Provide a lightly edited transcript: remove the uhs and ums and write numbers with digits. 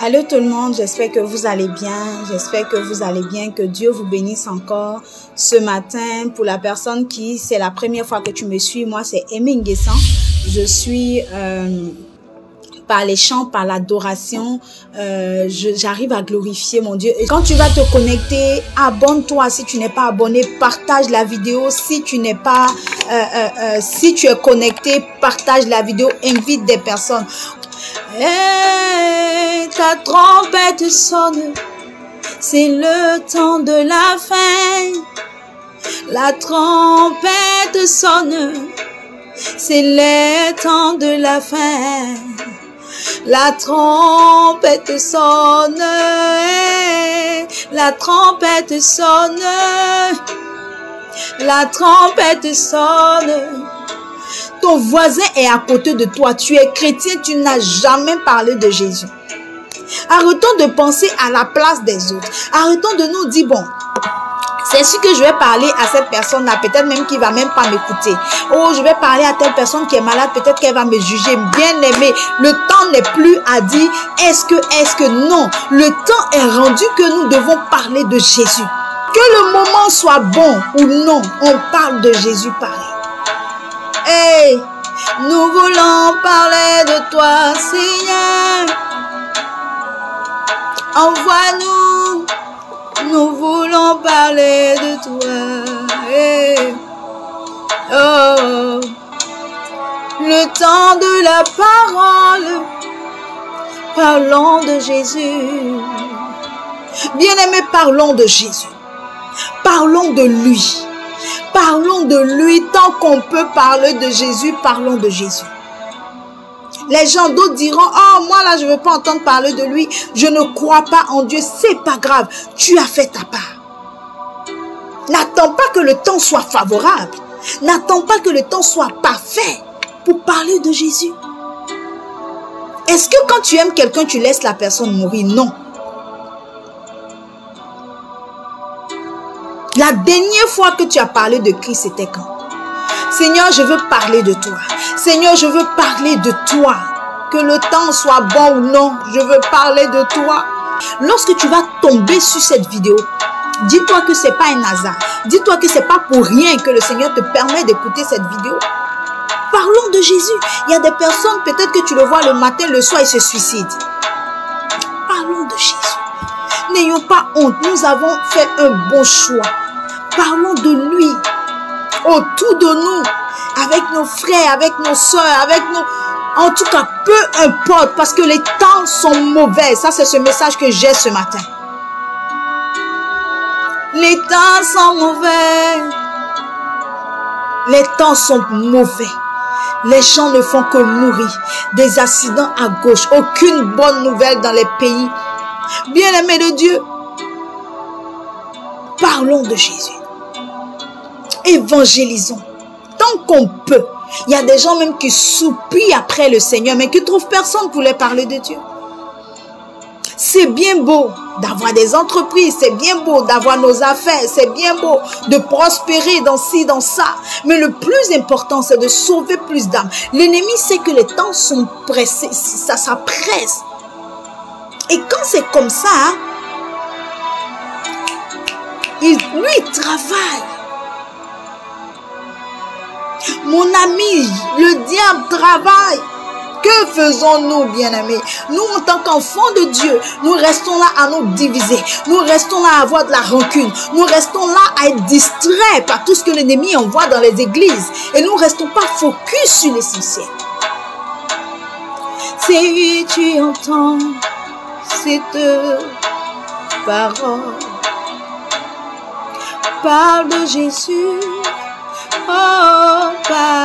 Allô tout le monde, j'espère que vous allez bien, que Dieu vous bénisse encore ce matin. Pour la personne qui, c'est la première fois que tu me suis, moi c'est Aimé Nguessan, je suis par les chants, par l'adoration, j'arrive à glorifier mon Dieu. Et quand tu vas te connecter, abonne-toi si tu n'es pas abonné, partage la vidéo si tu n'es pas, si tu es connecté, partage la vidéo, invite des personnes. Et ta trompette sonne, c'est le temps de la fin. La trompette sonne, c'est le temps de la fin. La trompette sonne, la trompette sonne, la trompette sonne. Ton voisin est à côté de toi, tu es chrétien, tu n'as jamais parlé de Jésus. Arrêtons de penser à la place des autres. Arrêtons de nous dire, bon, c'est sûr que je vais parler à cette personne-là, peut-être même qu'il ne va même pas m'écouter. Oh, je vais parler à telle personne qui est malade, peut-être qu'elle va me juger. Bien aimé, le temps n'est plus à dire est-ce que non. Le temps est rendu que nous devons parler de Jésus. Que le moment soit bon ou non, on parle de Jésus pareil. Hey, nous voulons parler de toi, Seigneur. Envoie-nous, nous voulons parler de toi. Hey. Oh, le temps de la parole, parlons de Jésus. Bien-aimés, parlons de Jésus. Parlons de lui. Parlons de lui, tant qu'on peut parler de Jésus, parlons de Jésus. Les gens d'autres diront, oh moi là je ne veux pas entendre parler de lui, je ne crois pas en Dieu, c'est pas grave, tu as fait ta part. N'attends pas que le temps soit favorable, n'attends pas que le temps soit parfait pour parler de Jésus. Est-ce que quand tu aimes quelqu'un, tu laisses la personne mourir? Non. La dernière fois que tu as parlé de Christ, c'était quand? Seigneur, je veux parler de toi. Seigneur, je veux parler de toi. Que le temps soit bon ou non, je veux parler de toi. Lorsque tu vas tomber sur cette vidéo, dis-toi que ce n'est pas un hasard. Dis-toi que ce n'est pas pour rien que le Seigneur te permet d'écouter cette vidéo. Parlons de Jésus. Il y a des personnes, peut-être que tu le vois le matin, le soir, ils se suicident. Parlons de Jésus. N'ayons pas honte. Nous avons fait un bon choix. Parlons de lui, autour de nous, avec nos frères, avec nos soeurs, avec nos... En tout cas, peu importe, parce que les temps sont mauvais. Ça, c'est ce message que j'ai ce matin. Les temps sont mauvais. Les temps sont mauvais. Les gens ne font que mourir. Des accidents à gauche. Aucune bonne nouvelle dans les pays. Bien-aimés de Dieu, parlons de Jésus. Évangélisons tant qu'on peut. Il y a des gens même qui soupirent après le Seigneur, mais qui ne trouvent personne pour les parler de Dieu. C'est bien beau d'avoir des entreprises, c'est bien beau d'avoir nos affaires, c'est bien beau de prospérer dans ci, dans ça. Mais le plus important, c'est de sauver plus d'âmes. L'ennemi sait que les temps sont pressés, ça presse. Et quand c'est comme ça, lui travaille. Mon ami, le diable travaille. Que faisons-nous, bien-aimés? Nous, en tant qu'enfants de Dieu, nous restons là à nous diviser. Nous restons là à avoir de la rancune. Nous restons là à être distraits par tout ce que l'ennemi envoie dans les églises. Et nous ne restons pas focus sur l'essentiel. Si tu entends cette parole, parle de Jésus. Oh, parle